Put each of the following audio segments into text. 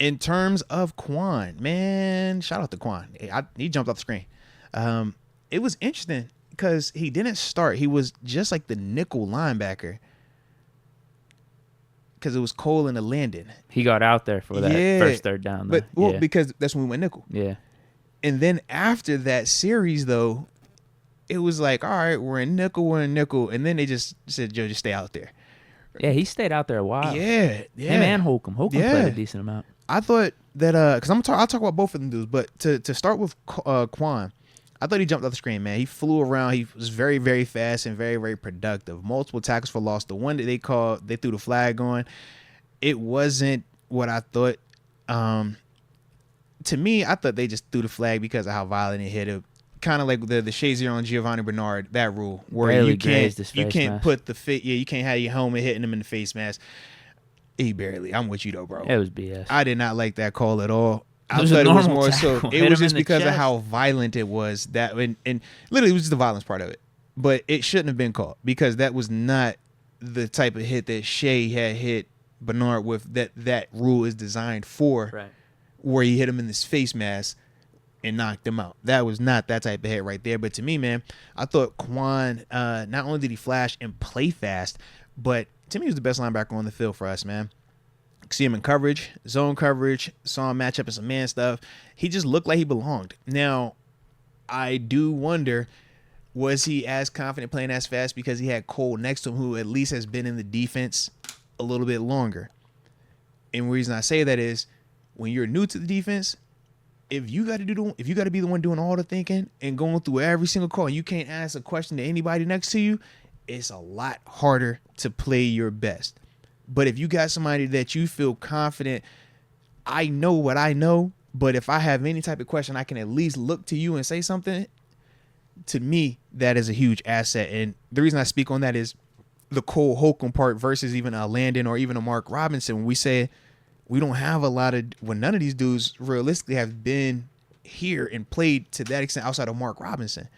In terms of Kwon, man, shout out to Kwon. He jumped off the screen. It was interesting because he didn't start. He was just like the nickel linebacker because it was Cole in the Landon. He got out there for that first third down, though. But because that's when we went nickel. Yeah. And then after that series, though, it was like, all right, we're in nickel. And then they just said, Joe, just stay out there. Yeah, he stayed out there a while. Yeah. Him and Holcomb. Holcomb played a decent amount. I thought that, because I'll talk about both of them dudes, but to start with Kwon, I thought he jumped off the screen, man. He flew around. He was very, very fast and very, very productive. Multiple tackles for loss. The one that they threw the flag on, it wasn't what I thought. To me, I thought they just threw the flag because of how violent it hit him. Kind of like the Shazier on Giovanni Bernard, that rule where you can't put you can't have your helmet hitting him in the face mask. I'm with you though, bro. It was BS. I did not like that call at all. I thought it was more so. It was just because of how violent it was. That and literally it was just the violence part of it. But it shouldn't have been called because that was not the type of hit that Shea had hit Bernard with. That rule is designed for. Right. Where he hit him in his face mask and knocked him out. That was not that type of hit right there. But to me, man, I thought Kwon, not only did he flash and play fast, but to me he was the best linebacker on the field for us, man. See him in coverage, zone coverage, saw him match up in some man stuff. He just looked like he belonged. Now, I do wonder, was he as confident playing as fast because he had Cole next to him, who at least has been in the defense a little bit longer? And the reason I say that is, when you're new to the defense, if you got to be the one doing all the thinking and going through every single call, and you can't ask a question to anybody next to you, it's a lot harder to play your best. But if you got somebody that you feel confident, I know what I know, but if I have any type of question, I can at least look to you and say something. To me, that is a huge asset. And the reason I speak on that is the Cole Holcomb part versus even a Landon or even a Mark Robinson. When we say we don't have a lot of, when none of these dudes realistically have been here and played to that extent outside of Mark Robinson.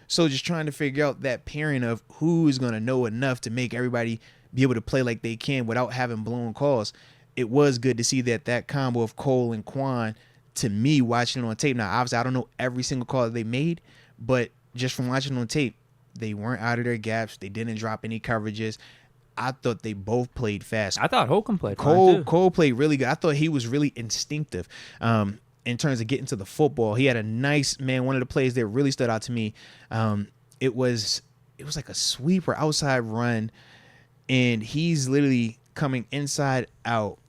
So just trying to figure out that pairing of who is going to know enough to make everybody be able to play like they can without having blown calls. It was good to see that combo of Cole and Kwon, to me, watching it on tape. Now, obviously, I don't know every single call that they made, but just from watching it on tape, they weren't out of their gaps. They didn't drop any coverages. I thought they both played fast. I thought Holcomb played fine too. Cole played really good. I thought he was really instinctive in terms of getting to the football. He had a nice, man, one of the plays that really stood out to me. It was like a sweeper outside run, and he's literally coming inside out,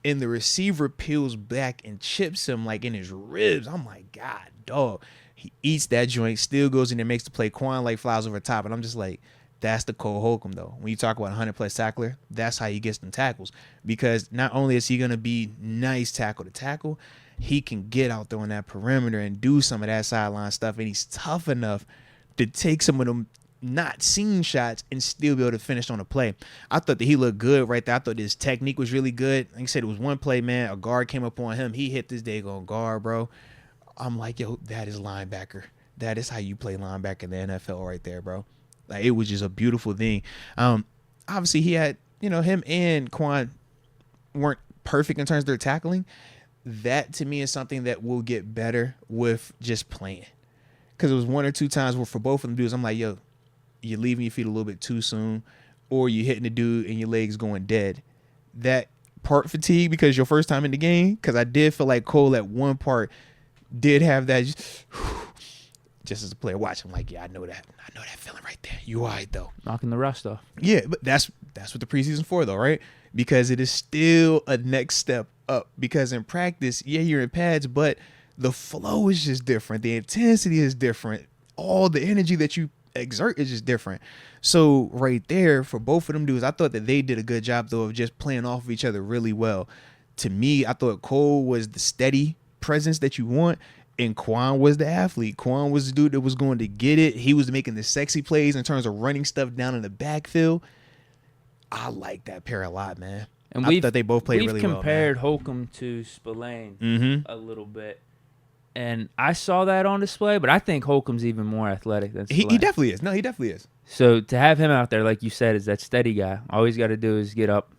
and the receiver peels back and chips him like in his ribs. I'm like, God, dog. He eats that joint, still goes in there, makes the play. Kwon like flies over top, and I'm just like, that's the Cole Holcomb, though. When you talk about 100-plus tackler, that's how he gets them tackles. Because not only is he going to be nice tackle to tackle, he can get out there on that perimeter and do some of that sideline stuff, and he's tough enough to take some of them not seen shots and still be able to finish on a play. I thought that he looked good right there. I thought his technique was really good. Like I said, it was one play, man. A guard came up on him. He hit this daggone guard, bro. I'm like, yo, that is linebacker. That is how you play linebacker in the NFL right there, bro. Like, it was just a beautiful thing. Obviously, he had, him and Kwon weren't perfect in terms of their tackling. That, to me, is something that will get better with just playing. Because it was one or two times where for both of them dudes, I'm like, yo, you're leaving your feet a little bit too soon, or you're hitting the dude and your legs going dead. That part fatigue because your first time in the game, because I did feel like Cole at one part did have that just as a player watching. I'm like, yeah, I know that feeling right there. You all right, though. Knocking the rust off. Yeah, but that's what the preseason's for, though, right? Because it is still a next step up. Because in practice, yeah, you're in pads, but the flow is just different. The intensity is different. All the energy that you exert is just different. So right there, for both of them dudes, I thought that they did a good job, though, of just playing off of each other really well. To me, I thought Cole was the steady presence that you want, and Kwon was the athlete. Kwon was the dude that was going to get it. He was making the sexy plays in terms of running stuff down in the backfield. I like that pair a lot, man. And I thought they both played really well. We've compared Holcomb to Spillane a little bit. And I saw that on display, but I think Holcomb's even more athletic than Spillane. He definitely is. No, he definitely is. So to have him out there, like you said, is that steady guy. All he's got to do is get up,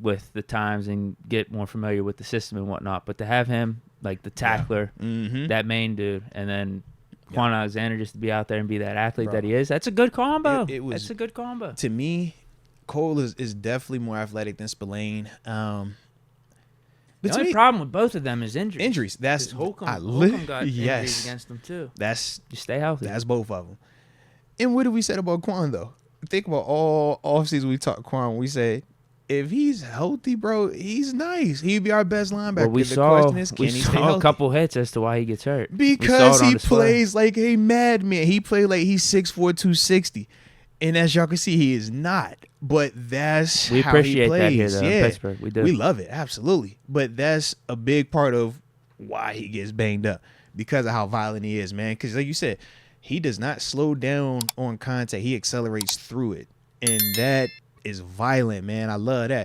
with the times and get more familiar with the system and whatnot. But to have him like the tackler, that main dude, and then Kwon Alexander just to be out there and be that athlete that he is, that's a good combo. That's a good combo. To me, Cole is definitely more athletic than Spillane. The only problem with both of them is injuries. Injuries. That's Holcomb got injuries against them too. That's just stay healthy. That's both of them. And what did we say about Kwon though? Think about all offseason we talked Kwon. We said if he's healthy, bro, he's nice. He'd be our best linebacker. Well, we the saw, question is, can he stay healthy? A couple hits as to why he gets hurt. Because he plays like a madman. He played like he's 6'4", 260. And as y'all can see, he is not. But that's how he plays. We appreciate that here, though, in Pittsburgh. We do. We love it, absolutely. But that's a big part of why he gets banged up, because of how violent he is, man. Because like you said, he does not slow down on contact. He accelerates through it. And that is violent, man. I love that.